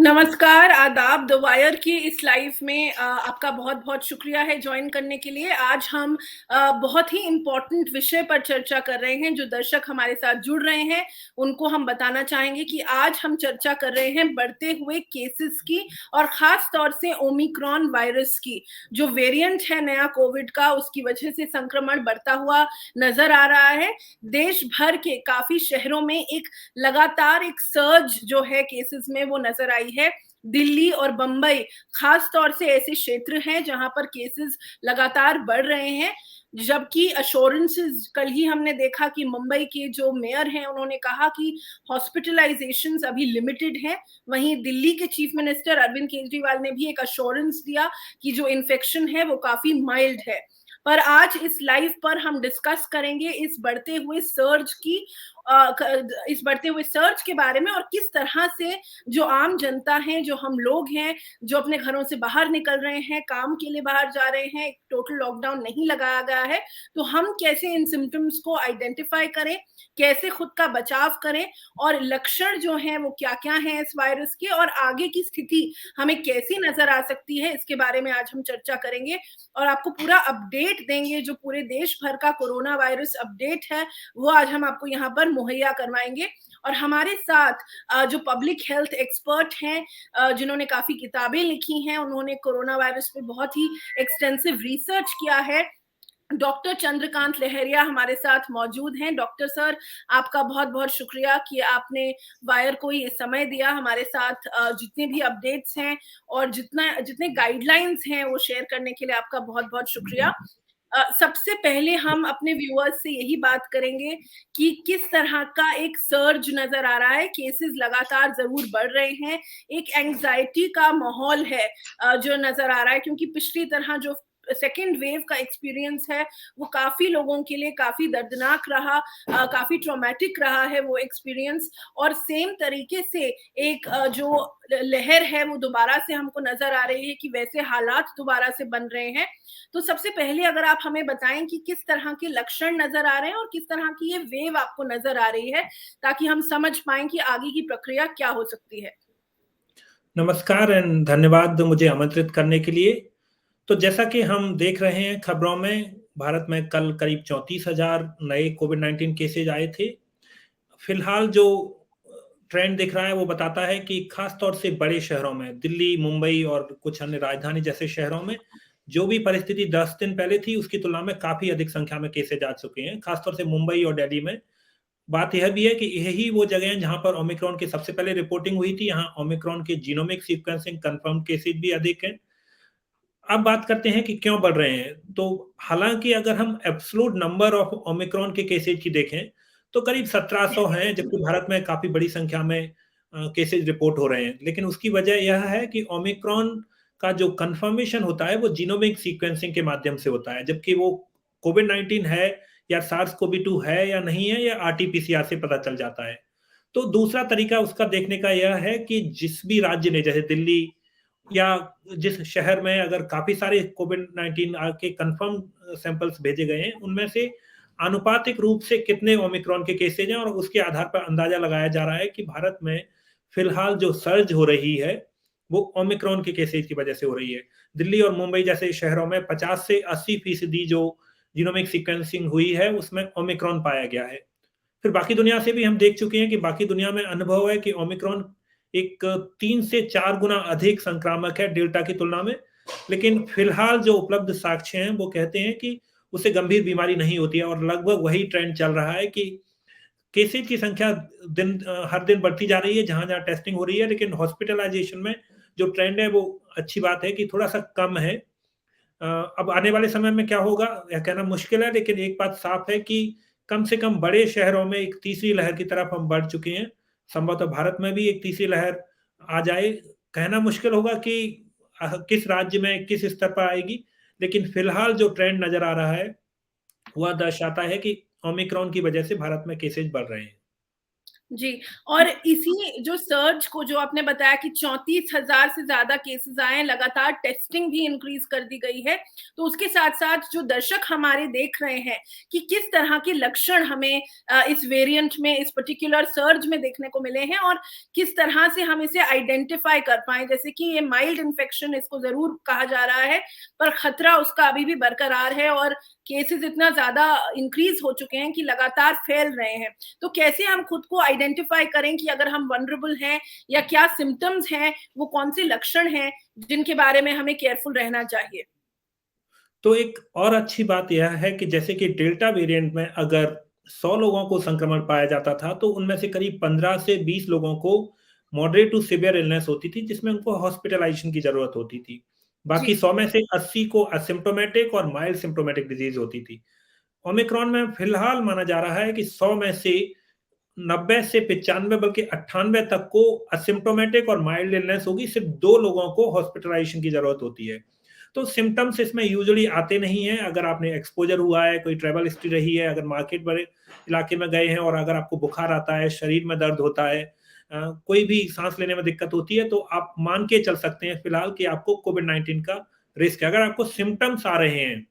नमस्कार, आदाब। The wire की इस लाइव में आपका बहुत-बहुत शुक्रिया है जॉइन करने के लिए। आज हम बहुत ही इम्पोर्टेंट विषय पर चर्चा कर रहे हैं। जो दर्शक हमारे साथ जुड़ रहे हैं, उनको हम बताना चाहेंगे कि आज हम चर्चा कर रहे हैं बढ़ते हुए केसेस की और ख़ास तौर से ओमिक्रॉन वायरस की। जो वेरिएंट है नया कोविड का, उसकी वजह से संक्रमण बढ़ता हुआ नज़र आ रहा है। देश भर के काफ़ी शहरों में एक लगातार एक सर्ज जो है केसेस में वो नज़र आई है। दिल्ली और बंबई खास तौर से ऐसे क्षेत्र हैं जहां पर केसेस लगातार बढ़ रहे हैं, जबकि अश्योरेंसेस कल ही हमने देखा कि मुंबई के जो मेयर हैं उन्होंने कहा कि हॉस्पिटलाइजेशंस अभी लिमिटेड हैं। वहीं दिल्ली के चीफ मिनिस्टर अरविंद केजरीवाल ने भी एक अश्योरेंस दिया कि जो इन्फेक्शन है वो काफी माइल्ड है। पर आज इस लाइव पर हम डिस्कस करेंगे इस बढ़ते हुए सर्च के बारे में, और किस तरह से जो आम जनता है, जो हम लोग हैं, जो अपने घरों से बाहर निकल रहे हैं, काम के लिए बाहर जा रहे हैं, एक टोटल लॉकडाउन नहीं लगाया गया है, तो हम कैसे इन सिम्टम्स को आइडेंटिफाई करें, कैसे खुद का बचाव करें, और लक्षण जो हैं वो क्या-क्या हैं इस वायरस के, और आगे की स्थिति हमें कैसी नज़र आ सकती है, इसके बारे में आज हम चर्चा करेंगे और आपको पूरा अपडेट देंगे। जो पूरे देश भर का कोरोना वायरस अपडेट है, वो आज हम आपको यहाँ पर मुहैया करवाएंगे। और हमारे साथ जो पब्लिक हेल्थ एक्सपर्ट हैं, जिन्होंने काफी किताबें लिखी हैं, उन्होंने कोरोना वायरस पे बहुत ही एक्सटेंसिव रिसर्च किया है। डॉक्टर चंद्रकांत लहरिया हमारे साथ मौजूद हैं। डॉक्टर सर, आपका बहुत-बहुत शुक्रिया कि आपने वायर को ये समय दिया हमारे साथ जितने भी अपडेट्स हैं और जितने गाइडलाइंस हैं वो शेयर करने के लिए आपका बहुत-बहुत शुक्रिया। सबसे पहले हम अपने व्यूअर्स से यही बात करेंगे कि किस तरह का एक सर्ज नज़र आ रहा है, केसेस लगातार ज़रूर बढ़ रहे हैं, एक एंग्ज़ायटी का माहौल है जो नज़र आ रहा है, क्योंकि पिछली तरह जो सेकेंड वेव का एक्सपीरियंस है, वो काफ़ी लोगों के लिए काफ़ी दर्दनाक रहा, काफ़ी ट्रॉमेटिक रहा है वो एक्सपीरियंस। और सेम तरीके से एक जो लहर है वो दोबारा से हमको नज़र आ रही है कि वैसे हालात दोबारा से बन रहे हैं। तो सबसे पहले अगर आप हमें बताएं कि किस तरह के लक्षण नज़र आ रहे हैं और किस तरह की ये वेव आपको नज़र आ रही है, ताकि हम समझ पाएँ कि आगे की प्रक्रिया क्या हो सकती है? नमस्कार एंड धन्यवाद मुझे आमंत्रित करने के लिए। तो जैसा कि हम देख रहे हैं खबरों में, भारत में कल करीब 34,000 नए कोविड-19 केसेज आए थे। फिलहाल जो ट्रेंड दिख रहा है वो बताता है कि खास तौर से बड़े शहरों में दिल्ली, मुंबई और कुछ अन्य राजधानी जैसे शहरों में जो भी परिस्थिति 10 दिन पहले थी उसकी तुलना में काफ़ी अधिक संख्या में केसेज आ चुके हैं। खास तौर से मुंबई और दिल्ली में। बात यह भी है कि यही वो जगह हैं जहाँ पर ओमिक्रॉन की सबसे पहले रिपोर्टिंग हुई थी। यहाँ ओमिक्रॉन के जीनोमिक सीक्वेंसिंग कन्फर्म्ड केसेज भी अधिक हैं। अब बात करते हैं कि क्यों बढ़ रहे हैं। तो हालाँकि अगर हम एब्सोल्यूट नंबर ऑफ ओमिक्रॉन के केसेज की देखें, तो करीब 1700 हैं, जबकि भारत में काफ़ी बड़ी संख्या में केसेज रिपोर्ट हो रहे हैं। लेकिन उसकी वजह यह है कि ओमिक्रॉन का जो कन्फर्मेशन होता है, वो जीनोमिक सीक्वेंसिंग के माध्यम से होता है, जबकि वो कोविड-19 है या सार्स-कोवी-2 है या नहीं है, या आरटी-पीसीआर से पता चल जाता है। तो दूसरा तरीका उसका देखने का यह है कि जिस भी राज्य ने, जैसे दिल्ली या जिस शहर में अगर काफ़ी सारे कोविड-19 के कन्फर्म सैंपल्स भेजे गए हैं, उनमें से आनुपातिक रूप से कितने ओमिक्रॉन के केसेज़ हैं, और उसके आधार पर अंदाज़ा लगाया जा रहा है कि भारत में फिलहाल जो सर्ज हो रही है, वो ओमिक्रॉन के केसेज़ की वजह से हो रही है। दिल्ली और मुंबई जैसे शहरों में 50 से 80% जो जीनोमिक सीक्वेंसिंग हुई है, उसमें ओमिक्रॉन पाया गया है। फिर बाकी दुनिया से भी हम देख चुके हैं कि बाकी दुनिया में अनुभव है कि ओमिक्रॉन एक 3 से 4 गुना अधिक संक्रामक है डेल्टा की तुलना में। लेकिन फिलहाल जो उपलब्ध साक्ष्य हैं, वो कहते हैं कि उससे गंभीर बीमारी नहीं होती है, और लगभग वही ट्रेंड चल रहा है कि केसेज़ की संख्या हर दिन बढ़ती जा रही है जहाँ-जहाँ टेस्टिंग हो रही है, लेकिन हॉस्पिटलाइज़ेशन में जो ट्रेंड है, वो अच्छी बात है कि थोड़ा-सा कम है। अब आने वाले समय में क्या होगा, यह कहना मुश्किल है, लेकिन एक बात साफ है कि कम से कम बड़े शहरों में एक तीसरी लहर की तरफ हम बढ़ चुके हैं। संभवतः भारत में भी एक तीसरी लहर आ जाए। कहना मुश्किल होगा कि किस राज्य में किस स्तर पर आएगी, लेकिन फिलहाल जो ट्रेंड नज़र आ रहा है, वह दर्शाता है कि ओमिक्रॉन की वजह से भारत में केसेज़ बढ़ रहे हैं। जी, और इसी जो सर्ज को जो आपने बताया कि 34,000 से ज़्यादा केसेज़ आए हैं, लगातार टेस्टिंग भी इंक्रीज़ कर दी गई है। तो उसके साथ-साथ जो दर्शक हमारे देख रहे हैं कि किस तरह के लक्षण हमें इस वेरिएंट में, इस पर्टिकुलर सर्ज में देखने को मिले हैं और किस तरह से हम इसे आइडेंटिफ़ाई कर पाएँ। जैसे कि ये माइल्ड इन्फेक्शन इसको ज़रूर कहा जा रहा है, पर खतरा उसका अभी भी बरकरार है और केसेज़ इतना ज़्यादा इंक्रीज़ हो चुके हैं कि लगातार फैल रहे हैं। तो कैसे हम खुद को आइडेंटिफाई करें कि अगर हम वल्नरेबल हैं या क्या सिम्पटम्स हैं, वो कौन से लक्षण हैं जिनके बारे में हमें केयरफुल रहना चाहिए? तो एक और अच्छी बात यह है कि जैसे कि डेल्टा वेरिएंट में अगर 100 लोगों को संक्रमण पाया जाता था, तो उनमें से करीब 15 से 20 लोगों को मॉडरेट टू सीवियर इलनेस होती थी, जिसमें उनको हॉस्पिटलाइज़ेशन की ज़रूरत होती थी। बाकी जी, 100 में से 80 को असिम्प्टोमेटिक और माइल्ड सिम्प्टोमेटिक डिज़ीज़ होती थी। ओमिक्रॉन में फिलहाल माना जा रहा है कि 100 में से 90 से 95 बल्कि 98 तक को असिम्प्टोमेटिक और माइल्ड इलनेस होगी, सिर्फ़ 2 लोगों को हॉस्पिटलाइज़ेशन की ज़रूरत होती है। तो सिम्पटम्स इसमें यूजुअली आते नहीं हैं, अगर आपने एक्सपोज़र हुआ है, कोई ट्रैवल हिस्ट्री रही है, अगर मार्केट वाले इलाके में गए हैं और अगर आपको बुखार आता है, शरीर में दर्द होता है, कोई भी साँस लेने में दिक्कत होती है, तो आप मान के चल सकते हैं फिलहाल कि आपको कोविड-19 का रिस्क है। अगर आपको सिम्पटम्स आ रहे हैं,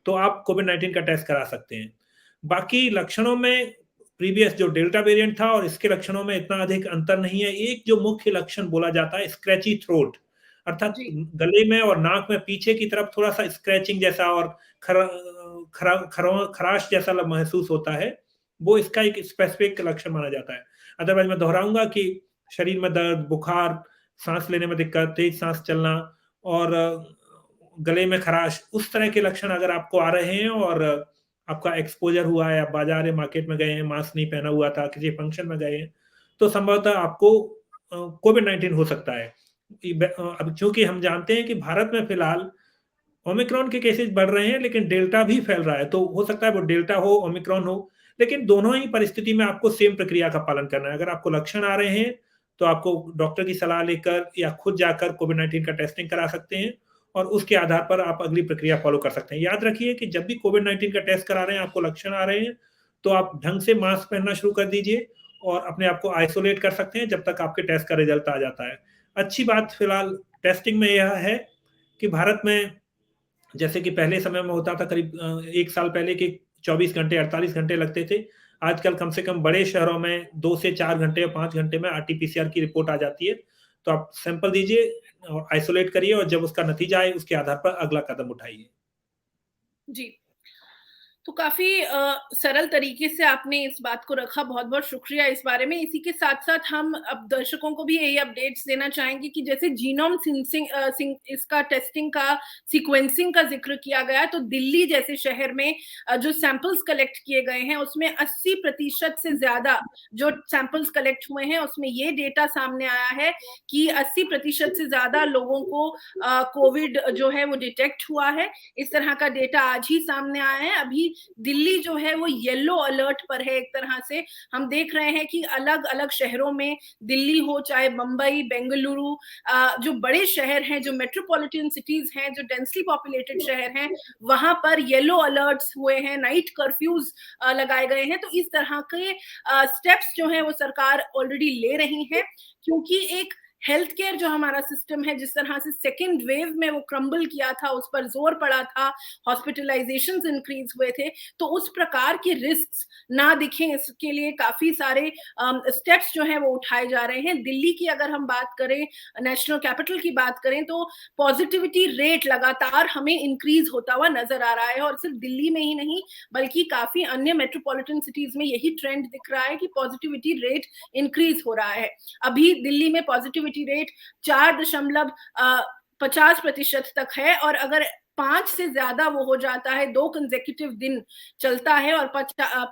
तो आप कोविड-19 का टेस्ट करा सकते हैं। बाकी लक्षणों में प्रीवियस जो डेल्टा वेरिएंट था और इसके लक्षणों में इतना अधिक अंतर नहीं है। एक जो मुख्य लक्षण बोला जाता है स्क्रैची थ्रोट, अर्थात जी, गले में और नाक में पीछे की तरफ थोड़ा-सा स्क्रैचिंग जैसा और खरा खरा खरो खराश जैसा महसूस होता है, वो इसका एक स्पेसिफिक लक्षण माना जाता है। अदरवाइज़ मैं दोहराऊँगा कि शरीर में दर्द, बुखार, साँस लेने में दिक्कत, तेज़ साँस चलना और गले में खराश, उस तरह के लक्षण अगर आपको आ रहे हैं और आपका एक्सपोज़र हुआ है, आप बाज़ार या मार्केट में गए हैं, मास्क नहीं पहना हुआ था, किसी फंक्शन में गए हैं, तो संभवतः आपको कोविड-19 हो सकता है। अब चूँकि हम जानते हैं कि भारत में फ़िलहाल ओमिक्रॉन के केसेज़ बढ़ रहे हैं, लेकिन डेल्टा भी फैल रहा है, तो हो सकता है वो डेल्टा हो, ओमिक्रॉन हो, लेकिन दोनों ही परिस्थिति में आपको सेम प्रक्रिया का पालन करना है। अगर आपको लक्षण आ रहे हैं, तो आपको डॉक्टर की सलाह लेकर या खुद जाकर कोविड-19 का टेस्टिंग करा सकते हैं और उसके आधार पर आप अगली प्रक्रिया फ़ॉलो कर सकते हैं। याद रखिए कि जब भी कोविड-19 का टेस्ट करा रहे हैं, आपको लक्षण आ रहे हैं, तो आप ढंग से मास्क पहनना शुरू कर दीजिए और अपने आप को आइसोलेट कर सकते हैं, जब तक आपके टेस्ट का रिज़ल्ट आ जाता है। अच्छी बात फिलहाल टेस्टिंग में यह है कि भारत में जैसे कि पहले समय में होता था करीब 1 साल पहले कि 24 घंटे, 48 घंटे लगते थे। आजकल कम से कम बड़े शहरों में 2 से 4 घंटे या 5 घंटे में आरटी-पीसीआर की रिपोर्ट आ जाती है। तो आप सैंपल दीजिए और आइसोलेट करिए और जब उसका नतीजा आए, उसके आधार पर अगला कदम उठाइए। जी। तो काफ़ी सरल तरीके से आपने इस बात को रखा, बहुत-बहुत शुक्रिया इस बारे में। इसी के साथ-साथ हम अब दर्शकों को भी यही अपडेट्स देना चाहेंगे कि जैसे जीनोम इसका टेस्टिंग का सीक्वेंसिंग का ज़िक्र किया गया, तो दिल्ली जैसे शहर में जो सैंपल्स कलेक्ट किए गए हैं, उसमें 80% से ज़्यादा जो सैंपल्स कलेक्ट हुए हैं, उसमें ये डेटा सामने आया है कि 80% से ज़्यादा लोगों को कोविड जो है वो डिटेक्ट हुआ है। इस तरह का डेटा आज ही सामने आया है। अभी दिल्ली जो है वो येलो अलर्ट पर है एक तरह से। हम देख रहे हैं कि अलग-अलग शहरों में दिल्ली हो चाहे बम्बई, बेंगलुरु जो बड़े शहर हैं, जो मेट्रोपॉलिटन सिटीज़ हैं, जो डेंसली पॉपुलेटेड शहर हैं, वहाँ पर येलो अलर्ट्स हुए हैं, नाइट कर्फ्यूज़ लगाए गए हैं। तो इस तरह के स्टेप्स जो हैं वो सरकार ऑलरेडी ले रही है क्योंकि एक हेल्थ केयर जो हमारा सिस्टम है, जिस तरह से सेकेंड वेव में वो क्रम्बल किया था, उस पर जोर पड़ा था, हॉस्पिटलाइजेशंस इंक्रीज हुए थे, तो उस प्रकार के रिस्क्स ना दिखें इसके लिए काफी सारे स्टेप्स जो हैं वो उठाए जा रहे हैं। दिल्ली की अगर हम बात करें, नेशनल कैपिटल की बात करें, तो पॉजिटिविटी रेट लगातार हमें इंक्रीज होता हुआ नजर आ रहा है और सिर्फ दिल्ली में ही नहीं बल्कि काफी अन्य मेट्रोपॉलिटन सिटीज में यही ट्रेंड दिख रहा है कि पॉजिटिविटी रेट इंक्रीज हो रहा है। अभी दिल्ली में पॉजिटिविटी रेट 4.50% तक है और अगर 5 से ज्यादा वो हो जाता है, 2 कंसेक्यूटिव दिन चलता है और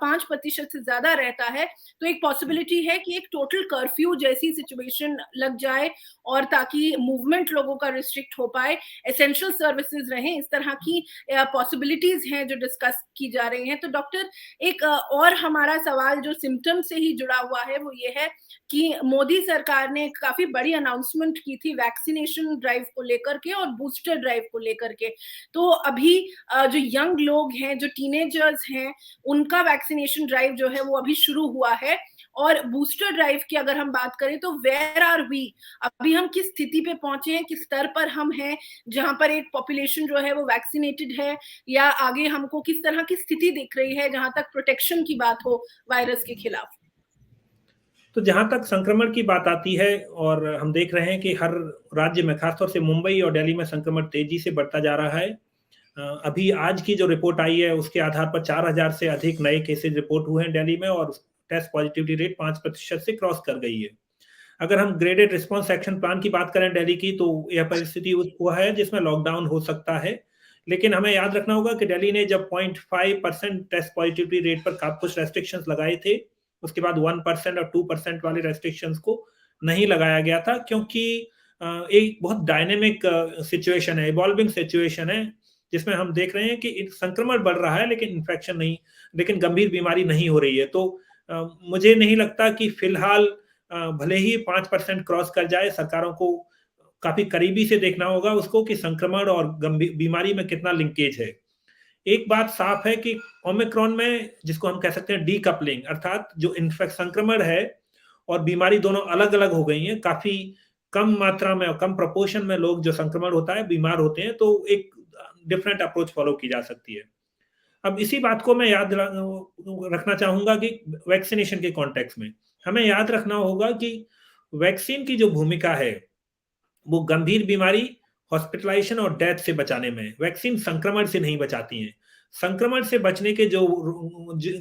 5% से ज्यादा रहता है, तो एक पॉसिबिलिटी है कि एक टोटल कर्फ्यू जैसी सिचुएशन लग जाए और ताकि मूवमेंट लोगों का रिस्ट्रिक्ट हो पाए, एसेंशियल सर्विसेज रहें, इस तरह की पॉसिबिलिटीज हैं जो डिस्कस की जा रही हैं। तो डॉक्टर, एक और हमारा सवाल जो सिम्टम से ही जुड़ा हुआ है वो ये है कि मोदी सरकार ने काफी बड़ी अनाउंसमेंट की थी वैक्सीनेशन ड्राइव को लेकर के और बूस्टर ड्राइव को लेकर के। तो अभी जो यंग लोग हैं, जो टीनेजर्स हैं, उनका वैक्सीनेशन ड्राइव जो है वो अभी शुरू हुआ है और बूस्टर ड्राइव की अगर हम बात करें तो वेयर आर वी, अभी हम किस स्थिति पे पहुंचे हैं, किस स्तर पर हम हैं, जहां पर एक पॉपुलेशन जो है वो वैक्सीनेटेड है, या आगे हमको किस तरह की स्थिति दिख रही है जहां तक प्रोटेक्शन की बात हो वायरस के खिलाफ। तो जहां तक संक्रमण की बात आती है, और हम देख रहे हैं कि हर राज्य में, खासतौर से मुंबई और दिल्ली में संक्रमण तेजी से बढ़ता जा रहा है। अभी आज की जो रिपोर्ट आई है उसके आधार पर 4000 से अधिक नए केसेज रिपोर्ट हुए हैं दिल्ली में, और टेस्ट पॉजिटिविटी रेट 5% से क्रॉस कर गई है। अगर हम ग्रेडेड रिस्पांस एक्शन प्लान की बात करें दिल्ली की, तो यह परिस्थिति वो है जिसमें लॉकडाउन हो सकता है। लेकिन हमें याद रखना होगा कि दिल्ली ने जब 0.5% टेस्ट पॉजिटिविटी रेट पर कुछ रेस्ट्रिक्शंस लगाए थे, उसके बाद 1% और 2% वाले रेस्ट्रिक्शंस को नहीं लगाया गया था, क्योंकि एक बहुत डायनेमिक सिचुएशन है, इवॉल्विंग सिचुएशन है, जिसमें हम देख रहे हैं कि संक्रमण बढ़ रहा है लेकिन इन्फेक्शन नहीं, लेकिन गंभीर बीमारी नहीं हो रही है। तो मुझे नहीं लगता कि फिलहाल भले ही 5% क्रॉस कर जाए, सरकारों को काफी करीबी से देखना होगा उसको कि संक्रमण और गंभीर बीमारी में कितना लिंकेज है। एक बात साफ है कि ओमिक्रॉन में, जिसको हम कह सकते हैं डीकपलिंग, अर्थात जो संक्रमण है और बीमारी दोनों अलग अलग हो गई हैं, काफी कम मात्रा में और कम प्रोपोर्शन में लोग जो संक्रमण होता है बीमार होते हैं, तो एक डिफरेंट अप्रोच फॉलो की जा सकती है। अब इसी बात को मैं याद रखना चाहूंगा कि वैक्सीनेशन के कॉन्टेक्स्ट में हमें याद रखना होगा कि वैक्सीन की जो भूमिका है वो गंभीर बीमारी, हॉस्पिटलाइजेशन और डेथ से बचाने में। वैक्सीन संक्रमण से नहीं बचाती हैं। संक्रमण से बचने के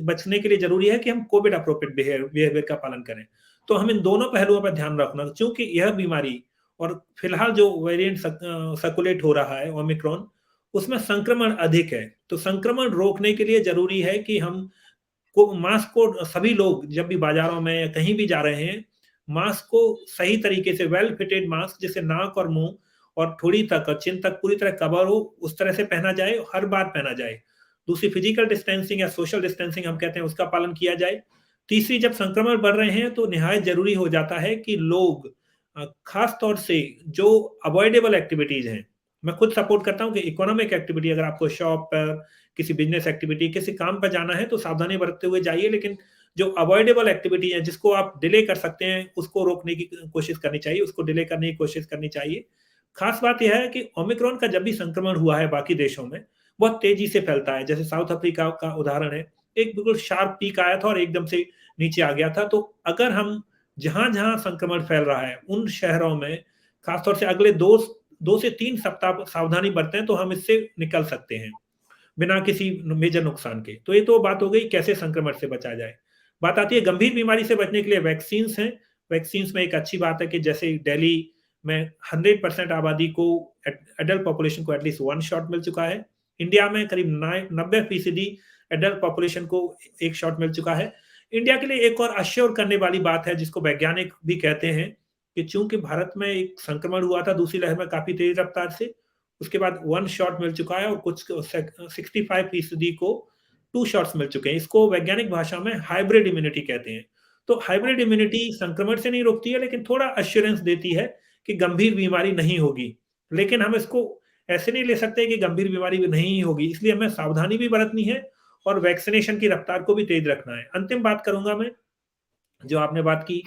बचने के लिए जरूरी है कि हम कोविड अप्रोप्रिएट बिहेवियर का पालन करें। तो हम इन दोनों पहलुओं पर ध्यान रखना, क्योंकि यह बीमारी और फिलहाल जो वेरिएंट सर्कुलेट हो रहा है ओमिक्रॉन, उसमें संक्रमण अधिक है। तो संक्रमण रोकने के लिए जरूरी है कि हम मास्क को, सभी लोग जब भी बाजारों में या कहीं भी जा रहे हैं, मास्क को सही तरीके से, वेल फिटेड मास्क जिसे नाक और मुंह और थोड़ी तक और चिन तक पूरी तरह कवर हो, उस तरह से पहना जाए, हर बार पहना जाए। दूसरी, फिजिकल डिस्टेंसिंग या सोशल डिस्टेंसिंग हम कहते हैं, उसका पालन किया जाए। तीसरी, जब संक्रमण बढ़ रहे हैं तो निहायत जरूरी हो जाता है कि लोग खास तौर से जो अवॉइडेबल एक्टिविटीज हैं, मैं खुद सपोर्ट करता हूं कि इकोनॉमिक एक्टिविटी, अगर आपको शॉप पर, किसी बिजनेस एक्टिविटी, किसी काम पर जाना है तो सावधानी बरतते हुए जाइए, लेकिन जो अवॉइडेबल एक्टिविटी है जिसको आप डिले कर सकते हैं उसको रोकने की कोशिश करनी चाहिए, उसको डिले करने की कोशिश करनी चाहिए। खास बात यह है कि ओमिक्रॉन का जब भी संक्रमण हुआ है बाकी देशों में, बहुत तेजी से फैलता है। जैसे साउथ अफ्रीका का उदाहरण है, एक बिल्कुल शार्प पीक आया था और एकदम से नीचे आ गया था। तो अगर हम जहां जहां संक्रमण फैल रहा है उन शहरों में खासतौर से अगले 2 से 3 सप्ताह सावधानी बरतें तो हम इससे निकल सकते हैं बिना किसी मेजर नुकसान के। तो ये तो बात हो गई कैसे संक्रमण से बचा जाए। बात आती है गंभीर बीमारी से बचने के लिए वैक्सीन हैं। वैक्सीन में एक अच्छी बात है कि जैसे दिल्ली में 100% आबादी को, एडल्ट पॉपुलेशन को एटलीस्ट 1 शॉट मिल चुका है। इंडिया में करीब 90% एडल्ट पॉपुलेशन को 1 शॉट मिल चुका है। इंडिया के लिए एक और अश्योर करने वाली बात है, जिसको वैज्ञानिक भी कहते हैं, कि चूंकि भारत में एक संक्रमण हुआ था दूसरी लहर में काफी तेज रफ्तार से, उसके बाद 1 शॉट मिल चुका है और कुछ 65% को 2 शॉट्स मिल चुके हैं। इसको वैज्ञानिक भाषा में हाइब्रिड इम्यूनिटी कहते हैं। तो हाइब्रिड इम्यूनिटी संक्रमण से नहीं रोकती है, लेकिन थोड़ा अश्योरेंस देती है कि गंभीर बीमारी नहीं होगी। लेकिन हम इसको ऐसे नहीं ले सकते कि गंभीर बीमारी भी नहीं होगी, इसलिए हमें सावधानी भी बरतनी है और वैक्सीनेशन की रफ्तार को भी तेज रखना है। अंतिम बात करूंगा मैं, जो आपने बात की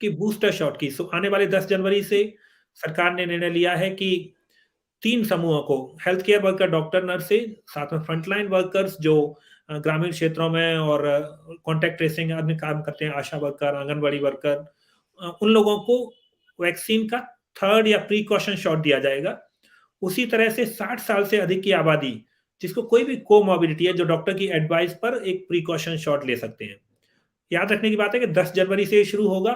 कि बूस्टर शॉट की। आने वाले 10 जनवरी से सरकार ने निर्णय लिया है कि 3 समूहों को, health care worker, doctor, nurse से साथ में फ्रंटलाइन वर्कर्स जो ग्रामीण क्षेत्रों में और कॉन्टैक्ट ट्रेसिंग अन्य काम करते हैं, आशा वर्कर, आंगनबाड़ी वर्कर, उन लोगों को वैक्सीन का 3rd या प्रीकॉशन शॉट दिया जाएगा। उसी तरह से 60 साल से अधिक की आबादी जिसको कोई भी कोमॉर्बिडिटी है, जो डॉक्टर की एडवाइस पर एक प्रीकॉशन शॉट ले सकते हैं। याद रखने की बात है कि 10 जनवरी से शुरू होगा,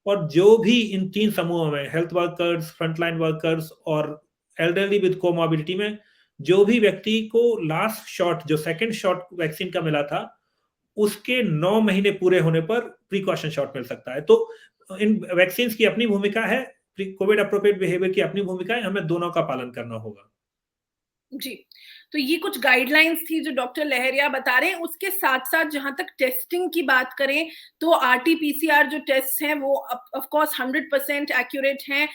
और जो भी इन 3 समूहों में, हेल्थ वर्कर्स, फ्रंटलाइन वर्कर्स और एल्डरली विद कोमॉर्बिडिटी में, जो भी व्यक्ति को लास्ट शॉट, जो 2nd शॉट वैक्सीन का मिला था, उसके 9 महीने पूरे होने पर प्रीकॉशन शॉट मिल सकता है। तो इन वैक्सीन की अपनी भूमिका है, कोविड अप्रोप्रिएट बिहेवियर की अपनी भूमिका है, हमें दोनों का पालन करना होगा। जी, तो ये कुछ गाइडलाइंस थी जो डॉक्टर लहरिया बता रहे हैं। उसके साथ साथ जहां तक टेस्टिंग की बात करें तो आरटीपीसीआर जो टेस्ट हैं वो ऑफ कोर्स 100% एक्यूरेट हैं,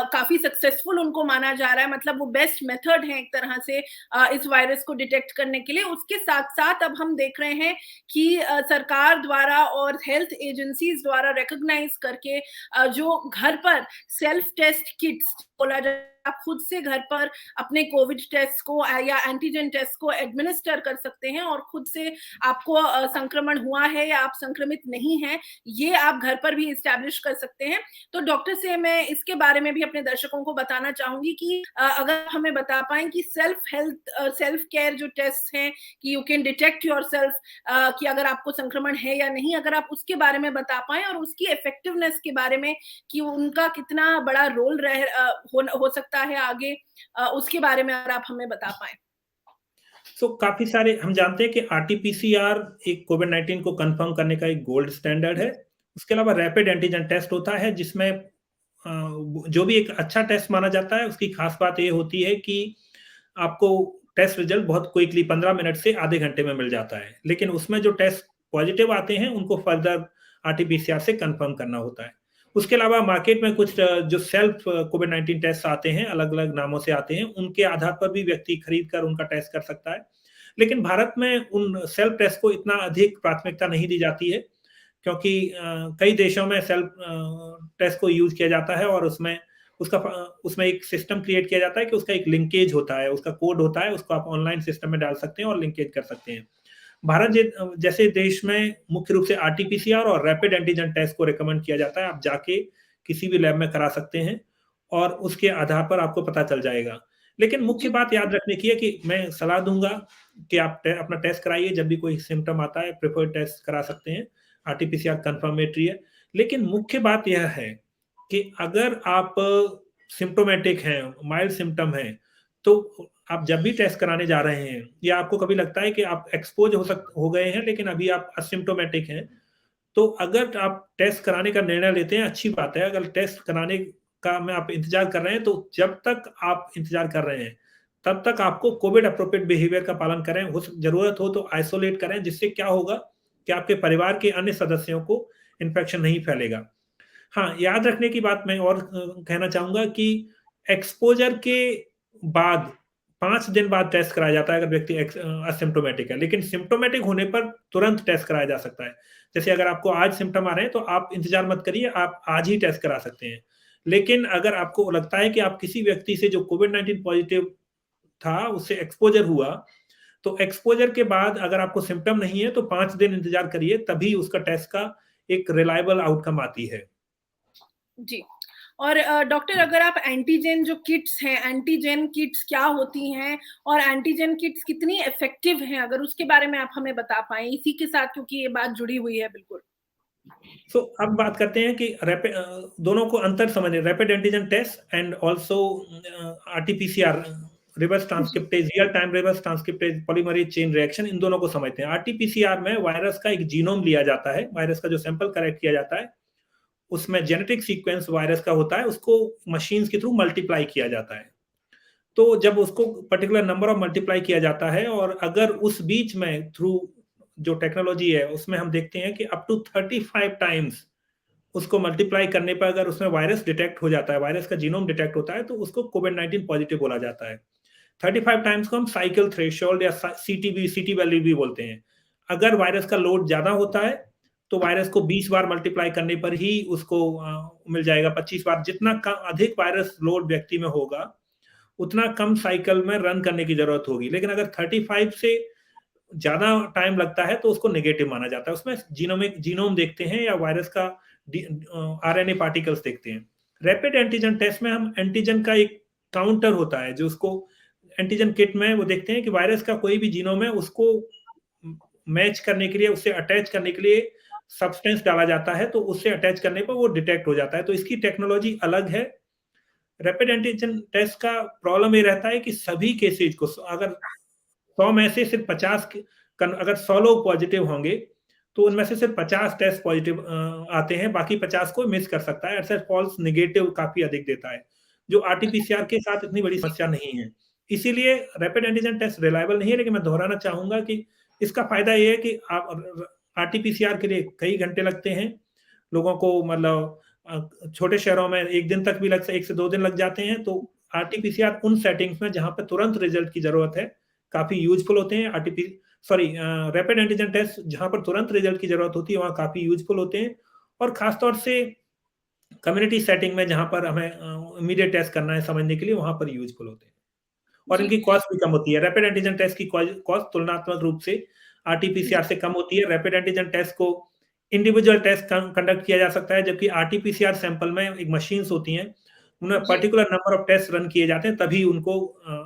काफी सक्सेसफुल उनको माना जा रहा है, मतलब वो बेस्ट मेथड है एक तरह से इस वायरस को डिटेक्ट करने के लिए। उसके साथ साथ अब हम देख रहे हैं कि सरकार द्वारा और हेल्थ एजेंसीज द्वारा रिकॉग्नाइज करके जो घर पर सेल्फ टेस्ट किट्स बोला जाए, आप खुद से घर पर अपने कोविड टेस्ट को या एंटीजन टेस्ट को एडमिनिस्टर कर सकते हैं और खुद से आपको संक्रमण हुआ है या आप संक्रमित नहीं हैं, ये आप घर पर भी इस्टेब्लिश कर सकते हैं। तो डॉक्टर से मैं इसके बारे में भी अपने दर्शकों को बताना चाहूंगी कि अगर हमें बता पाएं कि सेल्फ केयर जो टेस्ट हैं कि you can detect your self कि अगर आपको संक्रमण है या नहीं, अगर आप उसके बारे में बता पाएं और उसकी इफेक्टिवनेस के बारे में कि उनका कितना बड़ा रोल हो सकता है आगे, उसके बारे में अगर आप हमें बता पाएं। काफी सारे हम जानते हैं कि आरटीपीसीआर एक कोविड-19 को कंफर्म करने का एक गोल्ड स्टैंडर्ड है। उसके अलावा रैपिड एंटीजन टेस्ट होता है जिसमें जो भी एक अच्छा टेस्ट माना जाता है, उसकी खास बात ये होती है कि आपको टेस्ट रिजल्ट बहुत क्विकली 15 मिनट से आधे घंटे में मिल जाता है। लेकिन उसमें जो टेस्ट पॉजिटिव आते हैं उनको फर्दर आरटीपीसीआर से कंफर्म करना होता है। उसके अलावा मार्केट में कुछ जो सेल्फ कोविड-19 टेस्ट आते हैं, अलग-अलग नामों से आते हैं, उनके आधार पर भी व्यक्ति खरीद कर उनका टेस्ट कर सकता है। लेकिन भारत में उन सेल्फ टेस्ट को इतना अधिक प्राथमिकता नहीं दी जाती है, क्योंकि कई देशों में सेल्फ टेस्ट को यूज़ किया जाता है और उसमें एक सिस्टम क्रिएट किया जाता है कि उसका एक लिंकेज होता है, उसका कोड होता है, उसको आप ऑनलाइन सिस्टम में डाल सकते हैं और लिंकेज कर सकते हैं। भारत जैसे देश में मुख्य रूप से आरटीपीसीआर और रैपिड एंटीजन टेस्ट को रिकमेंड किया जाता है। आप जाके किसी भी लैब में करा सकते हैं और उसके आधार पर आपको पता चल जाएगा। लेकिन मुख्य बात याद रखने की है कि मैं सलाह दूँगा कि आप अपना टेस्ट कराइए, जब भी कोई सिम्पटम आता है, प्रिफर्ड टेस्ट करा सकते हैं। आरटीपीसीआर कन्फर्मेटरी है। लेकिन मुख्य बात यह है कि अगर आप सिम्प्टोमेटिक हैं, माइल्ड सिम्पटम हैं, तो आप जब भी टेस्ट कराने जा रहे हैं या आपको कभी लगता है कि आप एक्सपोज हो गए हैं लेकिन अभी आप असिम्प्टोमेटिक हैं, तो अगर आप टेस्ट कराने का निर्णय लेते हैं, अच्छी बात है। अगर टेस्ट कराने का में आप इंतजार कर रहे हैं, तो जब तक आप इंतजार कर रहे हैं, तब तक आपको कोविड एप्रोप्रिएट बिहेवियर का पालन करें। ज़रूरत हो तो आइसोलेट करें, जिससे क्या होगा कि आपके परिवार के अन्य सदस्यों को इन्फेक्शन नहीं फैलेगा। हाँ, याद रखने की बात मैं और कहना चाहूँगा कि एक्सपोज़र के बाद 5 दिन बाद टेस्ट कराया जाता है अगर व्यक्ति असिम्प्टोमेटिक है, लेकिन सिम्प्टोमेटिक होने पर तुरंत टेस्ट कराया जा सकता है। जैसे अगर आपको आज सिम्पटम आ रहे हैं, तो आप इंतज़ार मत करिए, आप आज ही टेस्ट करा सकते हैं। लेकिन अगर आपको लगता है कि आप किसी व्यक्ति से जो कोविड-19 पॉज़िटिव था, उससे एक्सपोज़र हुआ, तो एक्सपोज़र के बाद अगर आपको सिम्पटम नहीं है, तो 5 दिन इंतज़ार करिए, तभी उसका टेस्ट का एक रिलायबल आउटकम आती है। जी। और डॉक्टर, अगर आप एंटीजन जो किट्स हैं, एंटीजन किट्स क्या होती हैं और एंटीजन किट्स कितनी इफेक्टिव हैं, अगर उसके बारे में आप हमें बता पाएँ इसी के साथ, क्योंकि ये बात जुड़ी हुई है बिल्कुल। अब बात करते हैं कि दोनों को अंतर समझें, rapid antigen test and also RTPCR, reverse transcriptase, real time reverse transcriptase polymerase chain reaction, इन दोनों को समझते हैं। आरटीपीसीआर में वायरस का एक जीनोम लिया जाता है, वायरस का जो सैंपल कलेक्ट किया जाता है, उसमें जेनेटिक सीक्वेंस वायरस का होता है, उसको मशीन्स के थ्रू मल्टीप्लाई किया जाता है। तो जब उसको पर्टिकुलर नंबर ऑफ मल्टीप्लाई किया जाता है और अगर उस बीच में थ्रू जो टेक्नोलॉजी है उसमें हम देखते हैं कि अप टू 35 टाइम्स उसको मल्टीप्लाई करने पर अगर उसमें वायरस डिटेक्ट हो जाता है, वायरस का जीनोम डिटेक्ट होता है, तो उसको कोविड-19 पॉजिटिव बोला जाता है। 35 टाइम्स को हम साइकिल थ्रेशोल्ड या सीटी वैल्यू भी बोलते हैं। अगर वायरस का लोड ज़्यादा होता है, तो वायरस को 20 बार मल्टीप्लाई करने पर ही उसको मिल जाएगा 25 बार। जितना अधिक वायरस लोड व्यक्ति में होगा, उतना कम साइकिल में रन करने की ज़रूरत होगी। लेकिन अगर 35 से ज़्यादा टाइम लगता है, तो उसको नेगेटिव माना जाता है। उसमें जीनोम देखते हैं या वायरस का आरएनए पार्टिकल्स देखते हैं। रैपिड एंटीजन टेस्ट में हम एंटीजन का एक काउंटर होता है, जो उसको एंटीजन किट में वो देखते हैं कि वायरस का कोई भी जीनोम है, उसको मैच करने के लिए, उससे अटैच करने के लिए सब्सटेंस डाला जाता है, तो उससे अटैच करने पर वो डिटेक्ट हो जाता है। तो इसकी टेक्नोलॉजी अलग है। रैपिड एंटीजन टेस्ट का प्रॉब्लम ये रहता है कि सभी केसेज को, अगर 100 में से सिर्फ 50 अगर 100 लोग पॉजिटिव होंगे, तो उनमें से सिर्फ 50 टेस्ट पॉजिटिव आते हैं, बाकी 50 को मिस कर सकता है। ऐसे फॉल्स नेगेटिव काफ़ी अधिक देता है, जो आरटीपीसीआर के साथ इतनी बड़ी समस्या नहीं है। इसीलिए रैपिड एंटीजन टेस्ट रिलायबल नहीं है, लेकिन मैं दोहराना चाहूंगा कि इसका फायदा ये है कि आप आरटीपीसीआर के लिए कई घंटे लगते हैं लोगों को, मतलब छोटे शहरों में 1 दिन तक भी 1 से 2 दिन लग जाते हैं। तो आरटीपीसीआर उन सेटिंग्स में जहां पर तुरंत रिजल्ट की जरूरत है काफी यूजफुल होते हैं। रैपिड एंटीजन टेस्ट जहां पर तुरंत रिजल्ट की जरूरत होती है वहां काफी यूजफुल होते हैं, और खासतौर से कम्युनिटी सेटिंग में जहां पर हमें इमीडिएट टेस्ट करना है समझने के लिए, वहां पर यूजफुल होते हैं। और जी। इनकी कॉस्ट भी कम होती है। रैपिड एंटीजन टेस्ट की कॉस्ट तुलनात्मक रूप से आरटीपीसीआर जी। से कम होती है। रैपिड एंटीजन टेस्ट को इंडिविजुअल टेस्ट कंडक्ट किया जा सकता है, जबकि आरटीपीसीआर सैंपल में एक मशीन्स होती हैं, उनमें जी। Particular number of test run किए जाते हैं, तभी उनको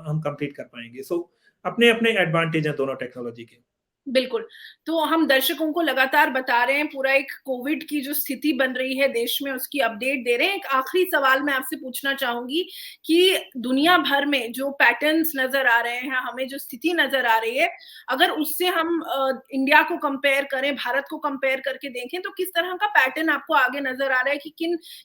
हम कंप्लीट कर पाएंगे। सो अपने अपने एडवांटेज हैं दोनों टेक्नोलॉजी के। बिल्कुल। तो हम दर्शकों को लगातार बता रहे हैं, पूरा एक कोविड की जो स्थिति बन रही है देश में, उसकी अपडेट दे रहे हैं। एक आखिरी सवाल मैं आपसे पूछना चाहूँगी कि दुनिया भर में जो पैटर्न्स नज़र आ रहे हैं, हमें जो स्थिति नज़र आ रही है, अगर उससे हम इंडिया को कंपेयर करें, भारत को कंपेयर करके देखें, तो किस तरह का पैटर्न आपको आगे नज़र आ रहा है कि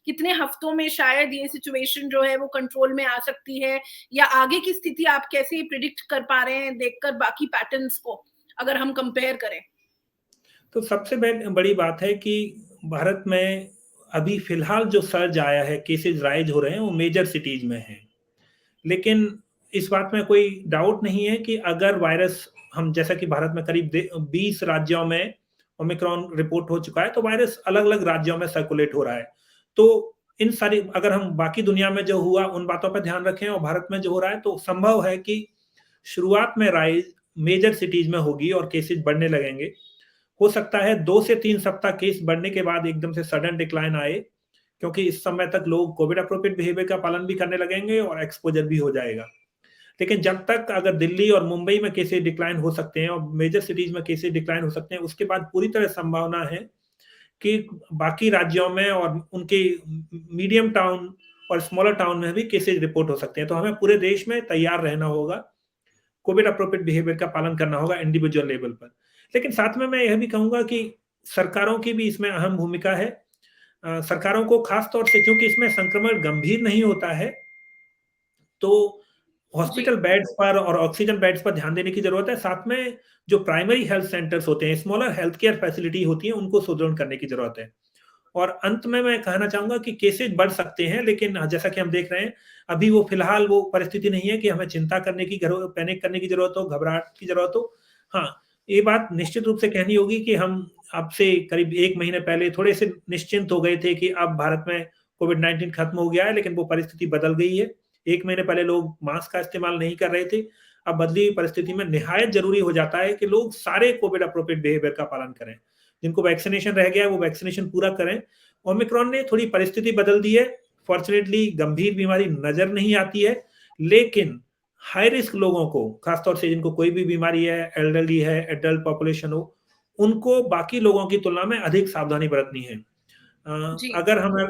कितने हफ्तों में शायद ये सिचुएशन जो है वो कंट्रोल में आ सकती है? या आगे की स्थिति आप कैसे प्रिडिक्ट कर पा रहे हैं देखकर बाकी पैटर्न्स को, अगर हम कंपेयर करें? तो सबसे बड़ी बात है कि भारत में अभी फिलहाल जो सर्ज आया है, केसेस राइज हो रहे हैं, वो मेजर सिटीज में हैं। लेकिन इस बात में कोई डाउट नहीं है कि अगर वायरस, हम जैसा कि भारत में करीब 20 राज्यों में ओमिक्रॉन रिपोर्ट हो चुका है, तो वायरस अलग अलग राज्यों में सर्कुलेट हो रहा है। तो इन सारी, अगर हम बाकी दुनिया में जो हुआ उन बातों पर ध्यान रखें और भारत में जो हो रहा है, तो संभव है कि शुरुआत में राइज मेजर सिटीज में होगी और केसेस बढ़ने लगेंगे। हो सकता है 2 से 3 सप्ताह केस बढ़ने के बाद एकदम से सडन डिक्लाइन आए, क्योंकि इस समय तक लोग कोविड अप्रोप्रिएट बिहेवियर का पालन भी करने लगेंगे और एक्सपोजर भी हो जाएगा। लेकिन जब तक, अगर दिल्ली और मुंबई में केसेस डिक्लाइन हो सकते हैं और मेजर सिटीज में केसेस डिक्लाइन हो सकते हैं, उसके बाद पूरी तरह संभावना है कि बाकी राज्यों में और उनके मीडियम टाउन और स्मॉलर टाउन में भी केसेस रिपोर्ट हो सकते हैं। तो हमें पूरे देश में तैयार रहना होगा, कोविड अप्रोप्रिएट बिहेवियर का पालन करना होगा इंडिविजुअल लेवल पर। लेकिन साथ में मैं यह भी कहूंगा कि सरकारों की भी इसमें अहम भूमिका है। सरकारों को खास तौर से, क्योंकि इसमें संक्रमण गंभीर नहीं होता है, तो जी। हॉस्पिटल बेड्स पर और ऑक्सीजन बेड्स पर ध्यान देने की जरूरत है। साथ में जो प्राइमरी हेल्थ सेंटर्स होते हैं, स्मॉलर हेल्थ केयर फैसिलिटी होती है, उनको सुदृढ़ करने की जरूरत है। और अंत में मैं कहना चाहूंगा कि केसेस बढ़ सकते हैं, लेकिन जैसा कि हम देख रहे हैं, अभी वो फिलहाल वो परिस्थिति नहीं है कि हमें चिंता करने की, पैनिक करने की जरूरत हो, घबराहट की जरूरत हो। हाँ, ये बात निश्चित रूप से कहनी होगी कि हम अब से करीब 1 महीने पहले थोड़े से निश्चिंत हो गए थे कि अब भारत में कोविड-19 खत्म हो गया है, लेकिन वो परिस्थिति बदल गई है। 1 महीने पहले लोग मास्क का इस्तेमाल नहीं कर रहे थे। अब बदली हुई परिस्थिति में निहायत जरूरी हो जाता है कि लोग सारे कोविड अप्रोप्रिएट बिहेवियर का पालन करें। जिनको वैक्सीनेशन रह गया है, वो वैक्सीनेशन पूरा करें। ओमिक्रॉन ने थोड़ी परिस्थिति बदल दी है। फॉर्चुनेटली गंभीर बीमारी नजर नहीं आती है, लेकिन हाई रिस्क लोगों को, खासतौर से जिनको कोई भी बीमारी है, एल्डरली है, एडल्ट पॉपुलेशन हो, उनको बाकी लोगों की तुलना में अधिक सावधानी बरतनी है। जी। अगर हमें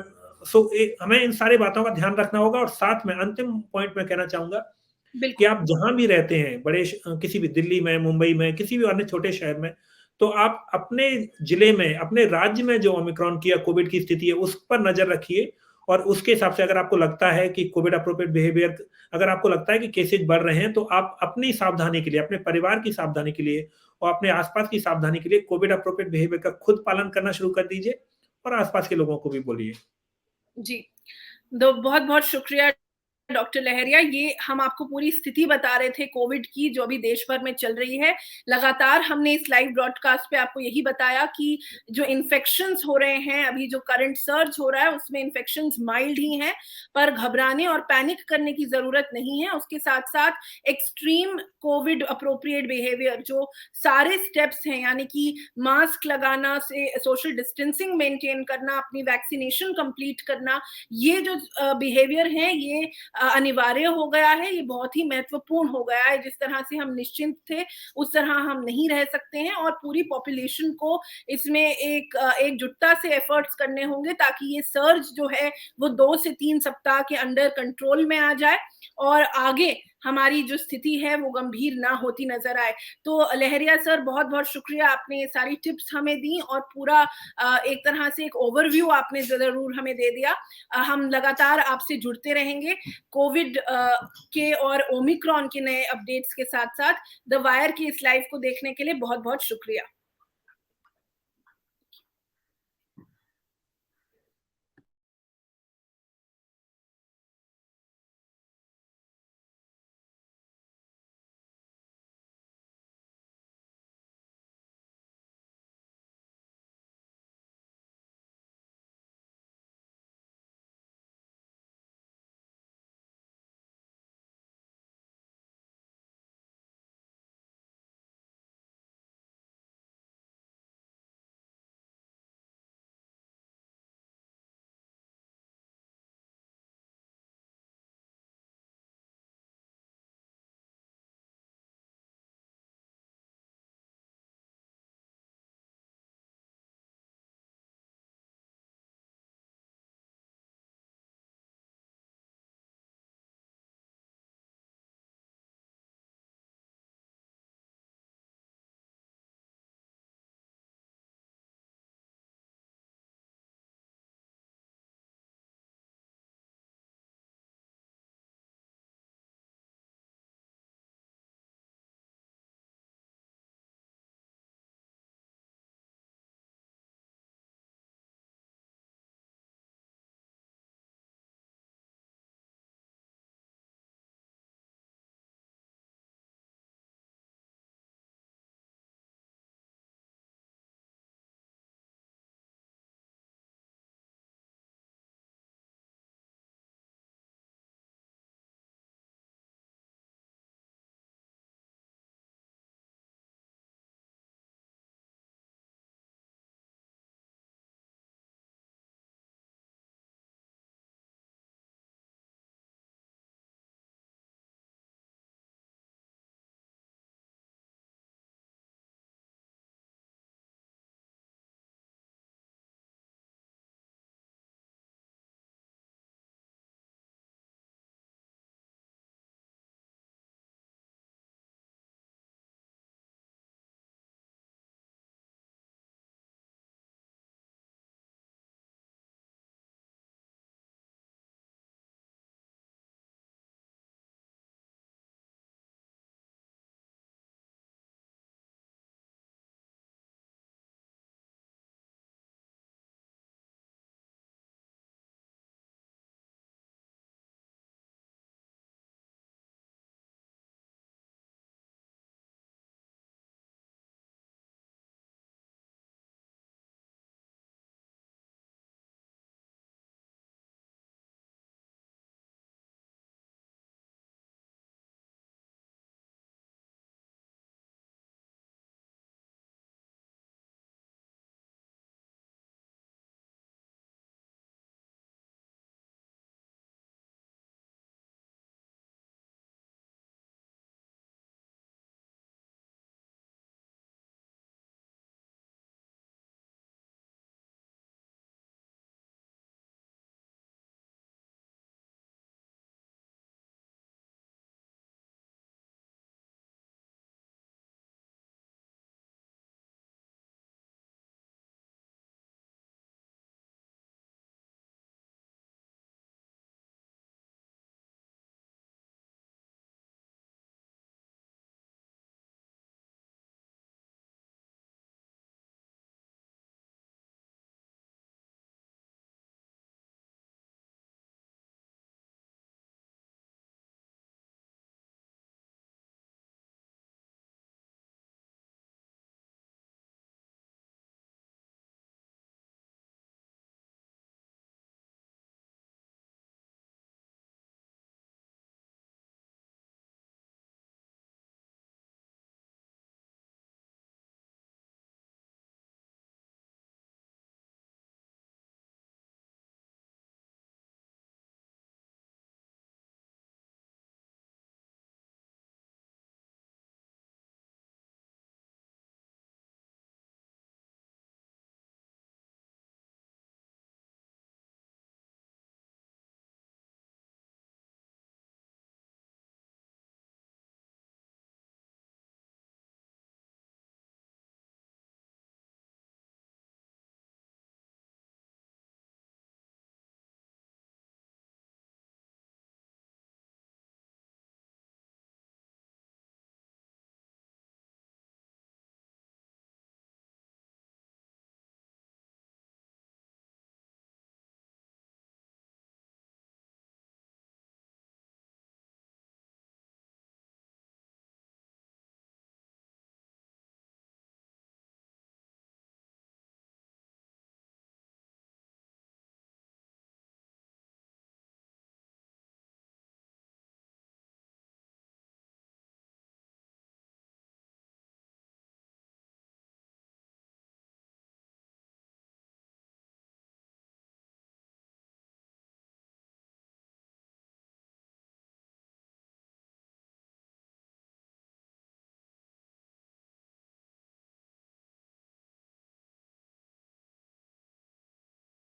हमें इन सारी बातों का ध्यान रखना होगा। और साथ में अंतिम पॉइंट मैं कहना चाहूंगा कि बिल्कुल। आप जहां भी रहते हैं, किसी भी दिल्ली में, मुंबई में, किसी भी अन्य छोटे शहर में, तो आप अपने जिले में, अपने राज्य में जो ओमिक्रॉन की या कोविड की स्थिति है, उस पर नजर रखिए। और उसके हिसाब से अगर आपको लगता है कि कोविड अप्रोप्रिएट बिहेवियर, अगर आपको लगता है कि केसेस बढ़ रहे हैं, तो आप अपनी सावधानी के लिए, अपने परिवार की सावधानी के लिए और अपने आसपास की सावधानी के लिए कोविड अप्रोप्रिएट बिहेवियर का खुद पालन करना शुरू कर दीजिए और आसपास के लोगों को भी बोलिए। जी। तो बहुत-बहुत शुक्रिया डॉक्टर लहरिया। ये हम आपको पूरी स्थिति बता रहे थे कोविड की, जो अभी देश भर में चल रही है। लगातार हमने इस लाइव ब्रॉडकास्ट पे आपको यही बताया कि जो इन्फेक्शंस हो रहे हैं, अभी जो करंट सर्ज हो रहा है, उसमें इन्फेक्शंस माइल्ड ही हैं, पर घबराने और पैनिक करने की ज़रूरत नहीं है। उसके साथ-साथ एक्सट्रीम कोविड एप्रोप्रिएट बिहेवियर, जो सारे स्टेप्स हैं, यानी कि मास्क लगाना से सोशल डिस्टेंसिंग मेंटेन करना, अपनी वैक्सीनेशन कंप्लीट करना, ये जो बिहेवियर हैं, ये अनिवार्य हो गया है। ये बहुत ही महत्वपूर्ण हो गया है। जिस तरह से हम निश्चिंत थे, उस तरह हम नहीं रह सकते हैं, और पूरी पॉपुलेशन को इसमें एकजुटता से एफर्ट्स करने होंगे, ताकि ये सर्ज जो है वो 2 से 3 सप्ताह के अंडर कंट्रोल में आ जाए और आगे हमारी जो स्थिति है वो गंभीर ना होती नजर आए। तो लहरिया सर, बहुत बहुत शुक्रिया, आपने सारी टिप्स हमें दी और पूरा एक तरह से एक ओवरव्यू आपने जरूर हमें दे दिया। हम लगातार आपसे जुड़ते रहेंगे कोविड के और ओमिक्रॉन के नए अपडेट्स के साथ साथ। द वायर की इस लाइव को देखने के लिए बहुत बहुत शुक्रिया।